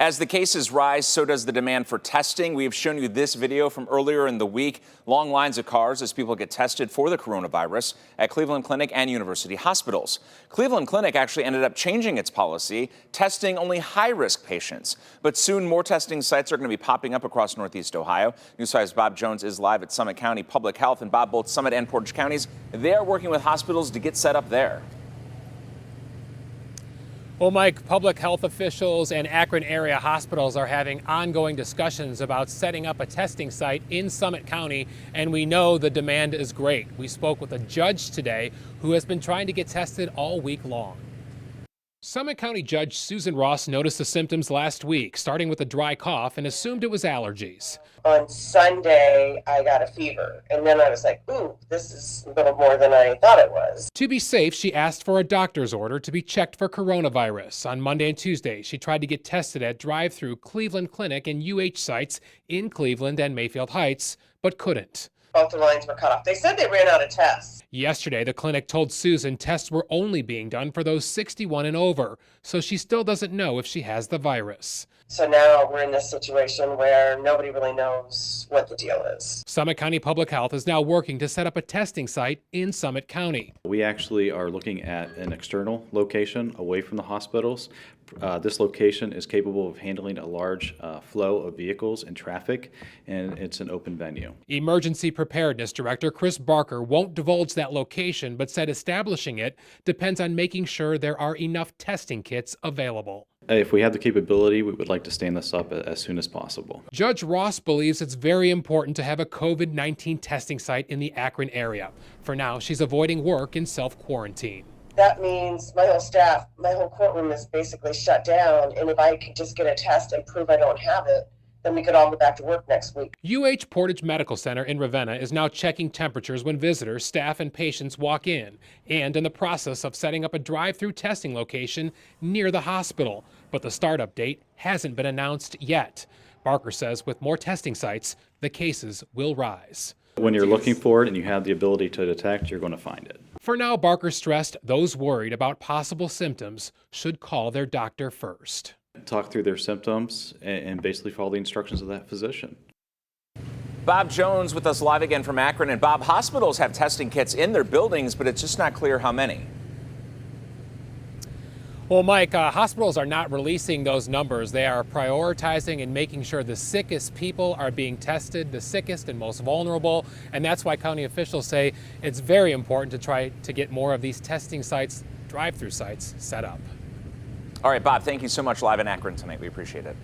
As the cases rise, so does the demand for testing. We have shown you this video from earlier in the week. Long lines of cars as people get tested for the coronavirus at Cleveland Clinic and university hospitals. Cleveland Clinic actually ended up changing its policy, testing only high-risk patients. But soon more testing sites are going to be popping up across Northeast Ohio. News 5's Bob Jones is live at Summit County Public Health. And Bob, both Summit and Portage counties, they are working with hospitals to get set up there. Well, Mike, public health officials and Akron area hospitals are having ongoing discussions about setting up a testing site in Summit County, and we know the demand is great. We spoke with a judge today who has been trying to get tested all week long. Summit County Judge Susan Ross noticed the symptoms last week, starting with a dry cough, and assumed it was allergies. On Sunday, I got a fever, and then I was like, ooh, this is a little more than I thought it was. To be safe, she asked for a doctor's order to be checked for coronavirus. On Monday and Tuesday, she tried to get tested at Drive-thru Cleveland Clinic and UH sites in Cleveland and Mayfield Heights, but couldn't. Both the lines were cut off. They said they ran out of tests. Yesterday, the clinic told Susan tests were only being done for those 61 and over, so she still doesn't know if she has the virus. So now we're in this situation where nobody really knows what the deal is. Summit County Public Health is now working to set up a testing site in Summit County. We actually are looking at an external location away from the hospitals. This location is capable of handling a large flow of vehicles and traffic, and it's an open venue. Emergency Preparedness Director Chris Barker won't divulge that location, but said establishing it depends on making sure there are enough testing kits available. If we have the capability, we would like to stand this up as soon as possible. Judge Ross believes it's very important to have a COVID-19 testing site in the Akron area. For now, she's avoiding work in self-quarantine. That means my whole staff, my whole courtroom is basically shut down, and if I could just get a test and prove I don't have it, then we could all go back to work next week. UH Portage Medical Center in Ravenna is now checking temperatures when visitors, staff, and patients walk in, and in the process of setting up a drive-through testing location near the hospital. But the startup date hasn't been announced yet. Barker says with more testing sites, the cases will rise. When you're looking for it and you have the ability to detect, you're going to find it. For now, Barker stressed those worried about possible symptoms should call their doctor first. Talk through their symptoms and basically follow the instructions of that physician. Bob Jones with us live again from Akron. And Bob, hospitals have testing kits in their buildings, but it's just not clear how many. Well, Mike, hospitals are not releasing those numbers. They are prioritizing and making sure the sickest people are being tested, the sickest and most vulnerable. And that's why county officials say it's very important to try to get more of these testing sites, drive-through sites, set up. All right, Bob, thank you so much live in Akron tonight. We appreciate it.